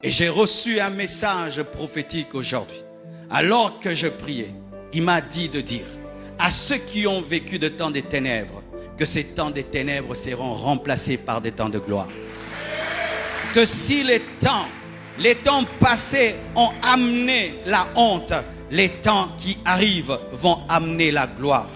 Et j'ai reçu un message prophétique aujourd'hui. Alors que je priais, il m'a dit de dire à ceux qui ont vécu de temps des ténèbres que ces temps des ténèbres seront remplacés par des temps de gloire. Que si les temps passés ont amené la honte, les temps qui arrivent vont amener la gloire.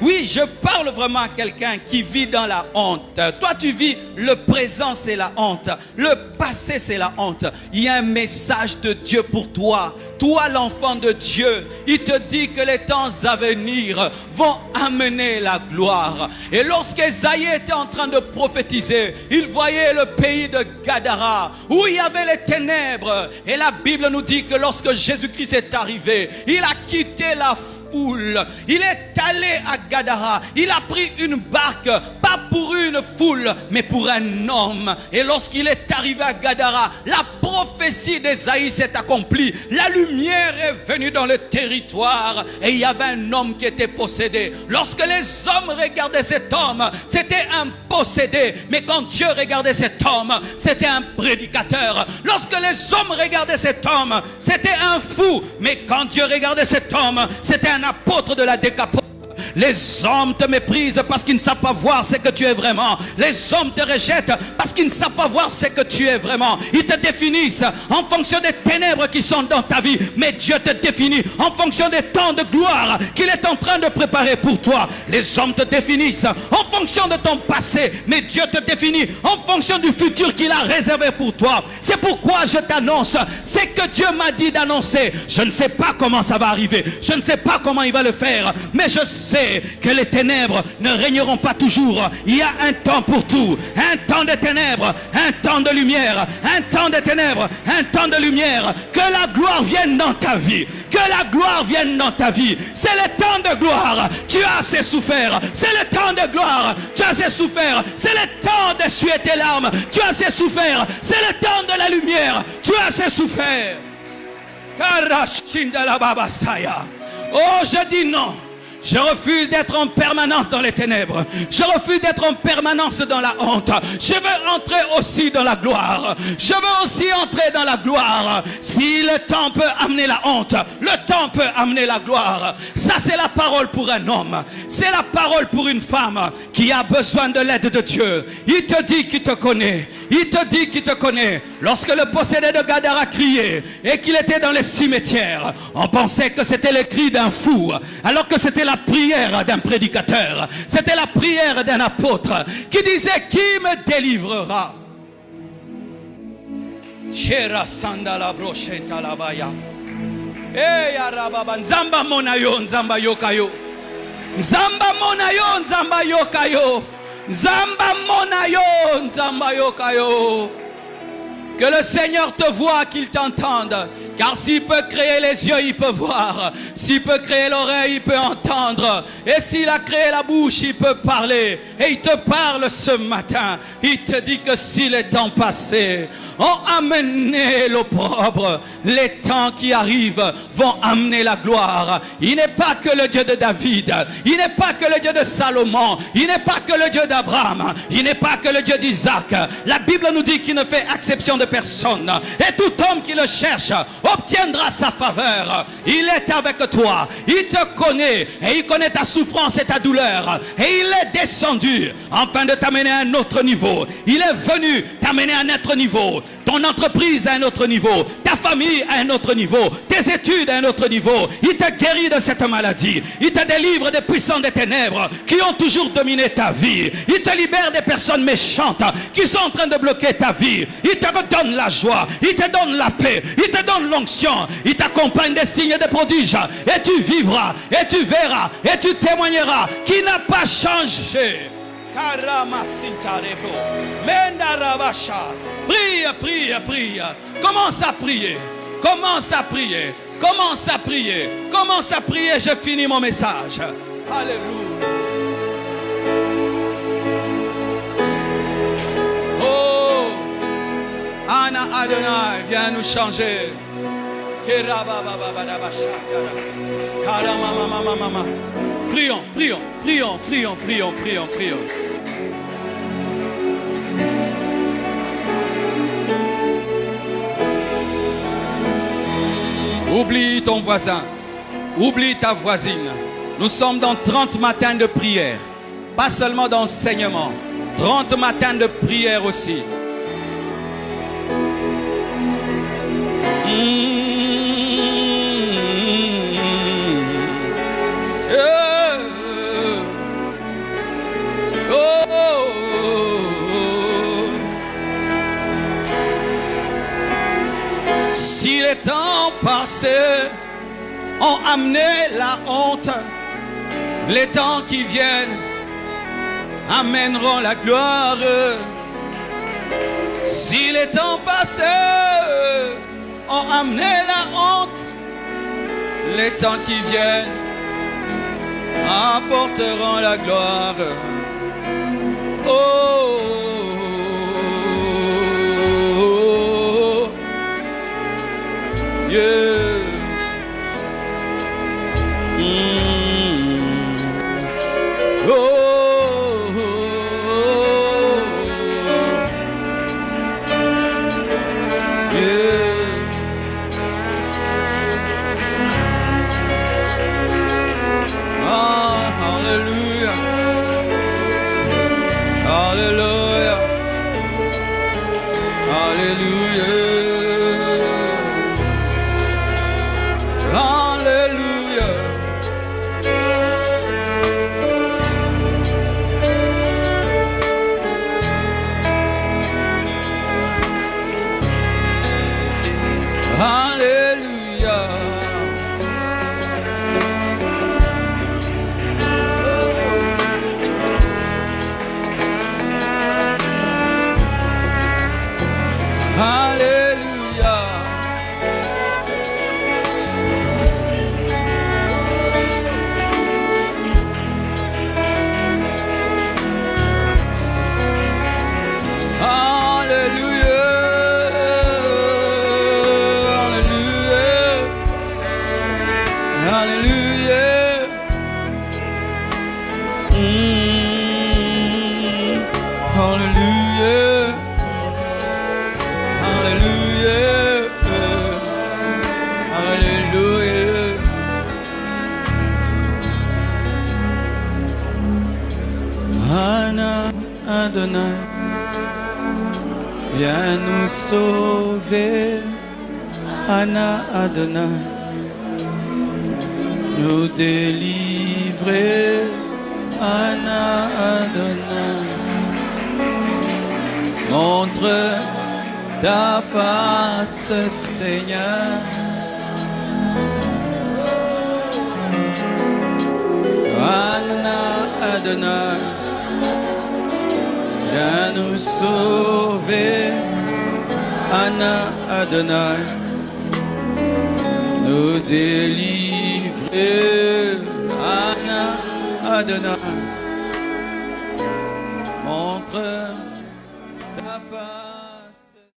Oui, je parle vraiment à quelqu'un qui vit dans la honte. Toi, tu vis le présent, c'est la honte. Le passé, c'est la honte. Il y a un message de Dieu pour toi. Toi, l'enfant de Dieu, il te dit que les temps à venir vont amener la gloire. Et lorsqu'Ésaïe était en train de prophétiser, il voyait le pays de Gadara, où il y avait les ténèbres. Et la Bible nous dit que lorsque Jésus-Christ est arrivé, il a quitté la foule. Il est allé à Gadara. Il a pris une barque, pas pour une foule, mais pour un homme. Et lorsqu'il est arrivé à Gadara, la prophétie d'Ésaïe s'est accomplie. La lumière est venue dans le territoire. Et il y avait un homme qui était possédé. Lorsque les hommes regardaient cet homme, c'était un possédé. Mais quand Dieu regardait cet homme, c'était un prédicateur. Lorsque les hommes regardaient cet homme, c'était un fou. Mais quand Dieu regardait cet homme, c'était un apôtre de la décapole. Les hommes te méprisent parce qu'ils ne savent pas voir ce que tu es vraiment. Les hommes te rejettent parce qu'ils ne savent pas voir ce que tu es vraiment. Ils te définissent en fonction des ténèbres qui sont dans ta vie. Mais Dieu te définit en fonction des temps de gloire qu'il est en train de préparer pour toi. Les hommes te définissent en fonction de ton passé. Mais Dieu te définit en fonction du futur qu'il a réservé pour toi. C'est pourquoi je t'annonce ce que Dieu m'a dit d'annoncer. Je ne sais pas comment ça va arriver. Je ne sais pas comment il va le faire. Mais je sais que les ténèbres ne régneront pas toujours. Il y a un temps pour tout. Un temps de ténèbres, un temps de lumière. Un temps de ténèbres, un temps de lumière. Que la gloire vienne dans ta vie. Que la gloire vienne dans ta vie. C'est le temps de gloire. Tu as assez souffert. C'est le temps de gloire. Tu as assez souffert. C'est le temps d'essuyer tes larmes. Tu as assez souffert. C'est le temps de la lumière. Tu as assez souffert. Oh, je dis non. Je refuse d'être en permanence dans les ténèbres. Je refuse d'être en permanence dans la honte. Je veux entrer aussi dans la gloire. Je veux aussi entrer dans la gloire. Si le temps peut amener la honte, le temps peut amener la gloire. Ça, c'est la parole pour un homme. C'est la parole pour une femme qui a besoin de l'aide de Dieu. Il te dit qu'il te connaît. Il te dit qu'il te connaît. Lorsque le possédé de Gadara criait et qu'il était dans les cimetières, on pensait que c'était le cri d'un fou, alors que c'était la prière d'un prédicateur. C'était la prière d'un apôtre qui disait: qui me délivrera? Nzamba monayo, nzamba yokayo. Nzamba monayo, nzamba yokayo. Nzamba monayo, nzamba yokayo. Que le Seigneur te voie, qu'il t'entende. Car s'il peut créer les yeux, il peut voir. S'il peut créer l'oreille, il peut entendre. Et s'il a créé la bouche, il peut parler. Et il te parle ce matin. Il te dit que si les temps passés ont amené l'opprobre, les temps qui arrivent vont amener la gloire. Il n'est pas que le Dieu de David. Il n'est pas que le Dieu de Salomon. Il n'est pas que le Dieu d'Abraham. Il n'est pas que le Dieu d'Isaac. La Bible nous dit qu'il ne fait exception de personne. Et tout homme qui le cherche obtiendra sa faveur. Il est avec toi. Il te connaît. Et il connaît ta souffrance et ta douleur. Et il est descendu afin de t'amener à un autre niveau. Il est venu t'amener à un autre niveau. Ton entreprise à un autre niveau, ta famille à un autre niveau, tes études à un autre niveau. Il te guérit de cette maladie. Il te délivre des puissants des ténèbres qui ont toujours dominé ta vie. Il te libère des personnes méchantes qui sont en train de bloquer ta vie. Il te redonne la joie. Il te donne la paix. Il te donne l'onction. Il t'accompagne des signes et des prodiges. Et tu vivras, et tu verras, et tu témoigneras qu'il n'a pas changé. Prie, prie, prie. Commence à prier. Commence à prier. Commence à prier. Commence à prier. Je finis mon message. Alléluia. Oh, Anna Adonai, viens nous changer. Prions, prions, prions, prions, prions, prions, prions. Oublie ton voisin. Oublie ta voisine. Nous sommes dans 30 matins de prière. Pas seulement d'enseignement. 30 matins de prière aussi. Si les temps passés ont amené la honte, les temps qui viennent amèneront la gloire. Si les temps passés ont amené la honte, les temps qui viennent apporteront la gloire. Oh, yeah. Adonai, viens nous sauver. Anna Adonai, nous délivrer. Anna Adonai, montre ta face, Seigneur. Anna Adonai, viens nous sauver. Anna Adonai, nous délivrer. Anna Adonai, montre